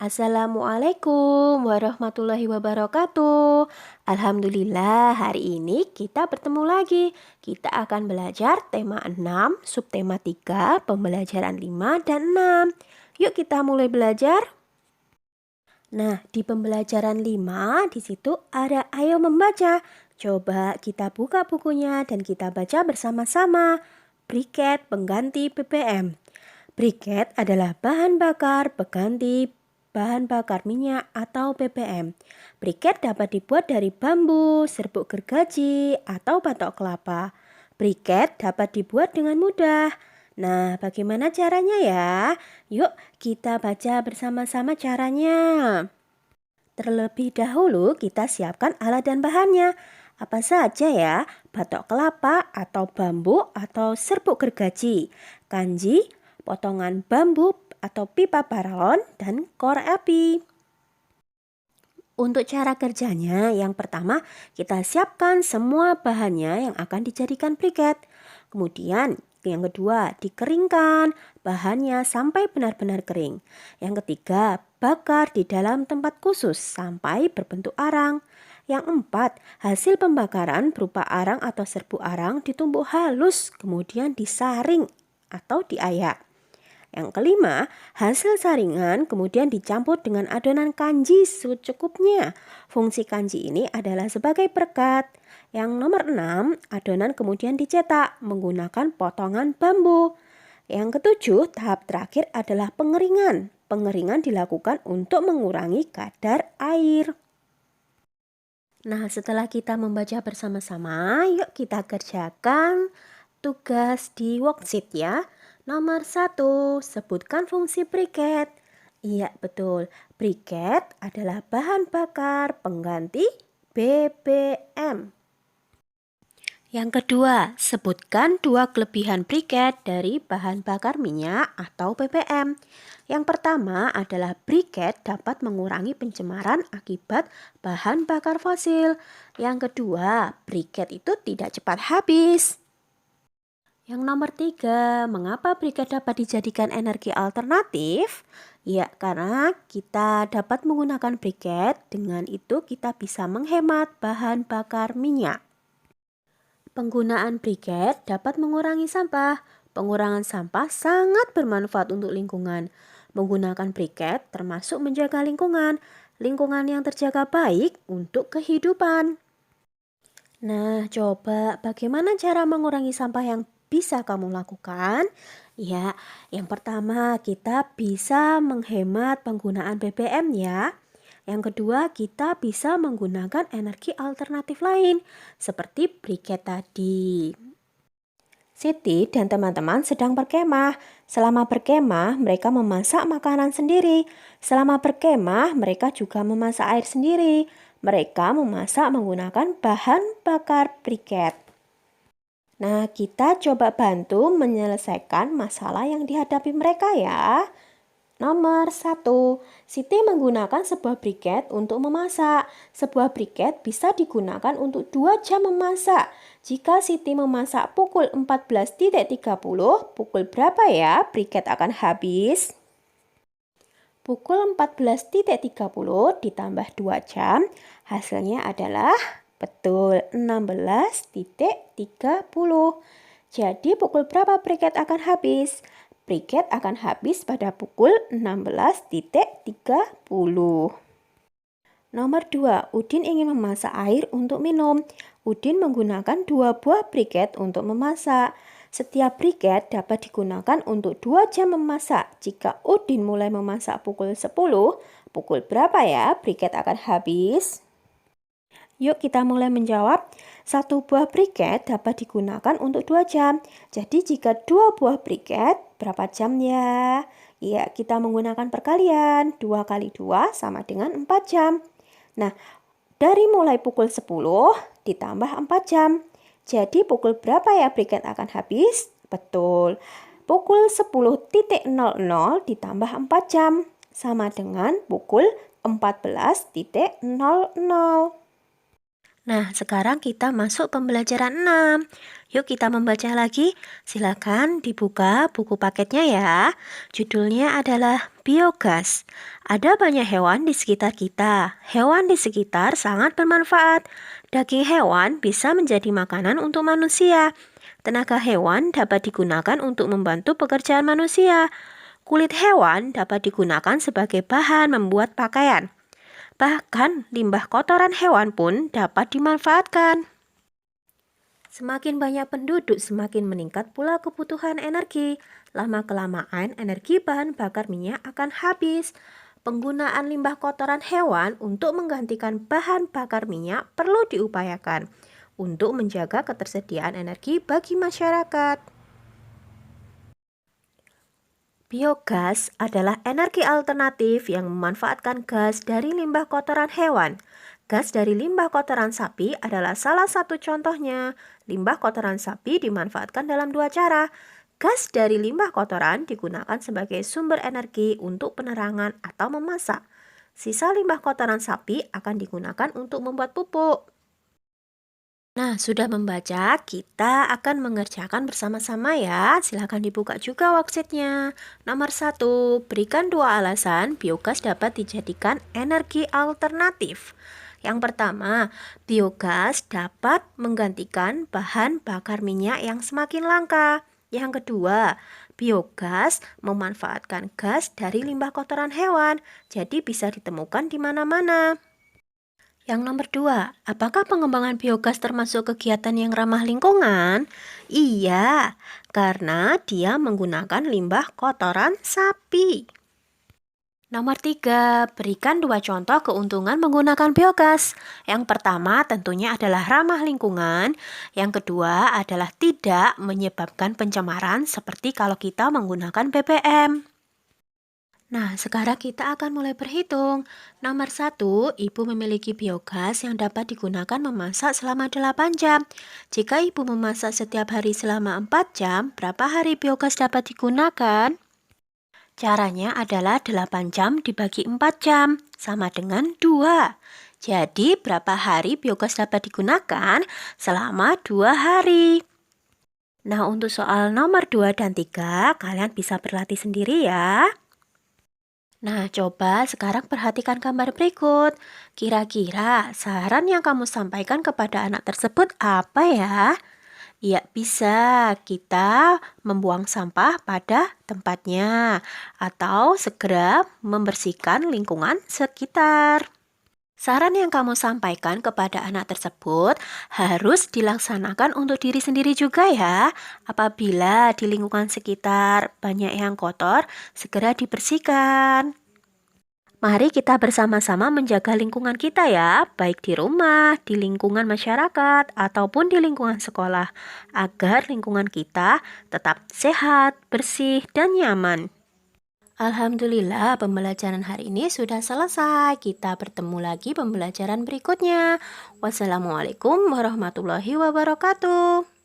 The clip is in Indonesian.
Assalamualaikum warahmatullahi wabarakatuh. Alhamdulillah hari ini kita bertemu lagi. Kita akan belajar tema 6, subtema 3, pembelajaran 5 dan 6. Yuk kita mulai belajar. Nah, di pembelajaran 5 di situ ada ayo membaca. Coba kita buka bukunya dan kita baca bersama-sama. Briket pengganti BBM. Briket adalah bahan bakar pengganti bahan bakar minyak atau BBM. Briket dapat dibuat dari bambu, serbuk gergaji, atau batok kelapa. Briket dapat dibuat dengan mudah. Nah, bagaimana caranya ya? Yuk kita baca bersama-sama caranya. Terlebih dahulu kita siapkan alat dan bahannya. Apa saja ya? Batok kelapa atau bambu atau serbuk gergaji, kanji, potongan bambu atau pipa paralon, dan korek api. Untuk cara kerjanya, yang pertama kita siapkan semua bahannya yang akan dijadikan briket. Kemudian yang kedua, dikeringkan bahannya sampai benar-benar kering. Yang ketiga, bakar di dalam tempat khusus sampai berbentuk arang. Yang empat, hasil pembakaran berupa arang atau serbuk arang ditumbuk halus, kemudian disaring atau diayak. Yang kelima, hasil saringan kemudian dicampur dengan adonan kanji secukupnya. Fungsi kanji ini adalah sebagai perekat. Yang nomor 6, adonan kemudian dicetak menggunakan potongan bambu. Yang ketujuh, tahap terakhir adalah pengeringan. Pengeringan dilakukan untuk mengurangi kadar air. Nah, setelah kita membaca bersama-sama, yuk kita kerjakan tugas di worksheet ya. Nomor 1, sebutkan fungsi briket. Iya, betul. Briket adalah bahan bakar pengganti BBM. Yang kedua, sebutkan dua kelebihan briket dari bahan bakar minyak atau BBM. Yang pertama adalah briket dapat mengurangi pencemaran akibat bahan bakar fosil. Yang kedua, briket itu tidak cepat habis. Yang nomor 3, mengapa briket dapat dijadikan energi alternatif? Ya, karena kita dapat menggunakan briket, dengan itu kita bisa menghemat bahan bakar minyak. Penggunaan briket dapat mengurangi sampah. Pengurangan sampah sangat bermanfaat untuk lingkungan. Menggunakan briket termasuk menjaga lingkungan. Lingkungan yang terjaga baik untuk kehidupan. Nah, coba bagaimana cara mengurangi sampah yang bisa kamu lakukan? Ya, yang pertama kita bisa menghemat penggunaan BBM ya. Yang kedua, kita bisa menggunakan energi alternatif lain seperti briket tadi. Siti dan teman-teman sedang berkemah. Selama berkemah, mereka memasak makanan sendiri. Selama berkemah, mereka juga memasak air sendiri. Mereka memasak menggunakan bahan bakar briket. Nah, kita coba bantu menyelesaikan masalah yang dihadapi mereka ya. Nomor 1, Siti menggunakan sebuah briket untuk memasak. Sebuah briket bisa digunakan untuk 2 jam memasak. Jika Siti memasak pukul 14.30, pukul berapa ya briket akan habis? Pukul 14.30 ditambah 2 jam, hasilnya adalah betul 16.30. Jadi pukul berapa briket akan habis? Briket akan habis pada pukul 16.30. Nomor 2, Udin ingin memasak air untuk minum. Udin menggunakan 2 buah briket untuk memasak. Setiap briket dapat digunakan untuk 2 jam memasak. Jika Udin mulai memasak pukul 10, pukul berapa ya briket akan habis? Yuk kita mulai menjawab. 1 buah briket dapat digunakan untuk 2 jam. Jadi jika 2 buah briket, berapa jam ya? Ya, kita menggunakan perkalian. 2 kali 2 sama dengan 4 jam. Nah, dari mulai pukul 10 ditambah 4 jam. Jadi pukul berapa ya briket akan habis? Betul. Pukul 10.00 ditambah 4 jam sama dengan pukul 14.00. Nah, sekarang kita masuk pembelajaran 6. Yuk kita membaca lagi. Silakan dibuka buku paketnya ya. Judulnya adalah biogas. Ada banyak hewan di sekitar kita. Hewan di sekitar sangat bermanfaat. Daging hewan bisa menjadi makanan untuk manusia. Tenaga hewan dapat digunakan untuk membantu pekerjaan manusia. Kulit hewan dapat digunakan sebagai bahan membuat pakaian. Bahkan limbah kotoran hewan pun dapat dimanfaatkan. Semakin banyak penduduk, semakin meningkat pula kebutuhan energi. Lama-kelamaan, energi bahan bakar minyak akan habis. Penggunaan limbah kotoran hewan untuk menggantikan bahan bakar minyak perlu diupayakan untuk menjaga ketersediaan energi bagi masyarakat. Biogas adalah energi alternatif yang memanfaatkan gas dari limbah kotoran hewan. Gas dari limbah kotoran sapi adalah salah satu contohnya. Limbah kotoran sapi dimanfaatkan dalam dua cara. Gas dari limbah kotoran digunakan sebagai sumber energi untuk penerangan atau memasak. Sisa limbah kotoran sapi akan digunakan untuk membuat pupuk. Nah, sudah membaca, kita akan mengerjakan bersama-sama ya. Silakan dibuka juga worksheetnya. Nomor 1, berikan dua alasan biogas dapat dijadikan energi alternatif. Yang pertama, biogas dapat menggantikan bahan bakar minyak yang semakin langka. Yang kedua, biogas memanfaatkan gas dari limbah kotoran hewan, jadi bisa ditemukan di mana-mana. Yang nomor 2, apakah pengembangan biogas termasuk kegiatan yang ramah lingkungan? Iya, karena dia menggunakan limbah kotoran sapi. Nomor 3, berikan dua contoh keuntungan menggunakan biogas. Yang pertama tentunya adalah ramah lingkungan. Yang kedua adalah tidak menyebabkan pencemaran seperti kalau kita menggunakan BBM. Nah, sekarang kita akan mulai berhitung. Nomor 1, ibu memiliki biogas yang dapat digunakan memasak selama 8 jam. Jika ibu memasak setiap hari selama 4 jam, berapa hari biogas dapat digunakan? Caranya adalah 8 jam dibagi 4 jam, sama dengan 2. Jadi, berapa hari biogas dapat digunakan? Selama 2 hari. Nah, untuk soal nomor 2 dan 3, kalian bisa berlatih sendiri ya. Nah, coba sekarang perhatikan gambar berikut. Kira-kira saran yang kamu sampaikan kepada anak tersebut apa ya? Ya, bisa kita membuang sampah pada tempatnya atau segera membersihkan lingkungan sekitar. Saran yang kamu sampaikan kepada anak tersebut harus dilaksanakan untuk diri sendiri juga ya. Apabila di lingkungan sekitar banyak yang kotor, segera dibersihkan. Mari kita bersama-sama menjaga lingkungan kita ya, baik di rumah, di lingkungan masyarakat, ataupun di lingkungan sekolah, agar lingkungan kita tetap sehat, bersih, dan nyaman. Alhamdulillah, pembelajaran hari ini sudah selesai. Kita bertemu lagi pembelajaran berikutnya. Wassalamualaikum warahmatullahi wabarakatuh.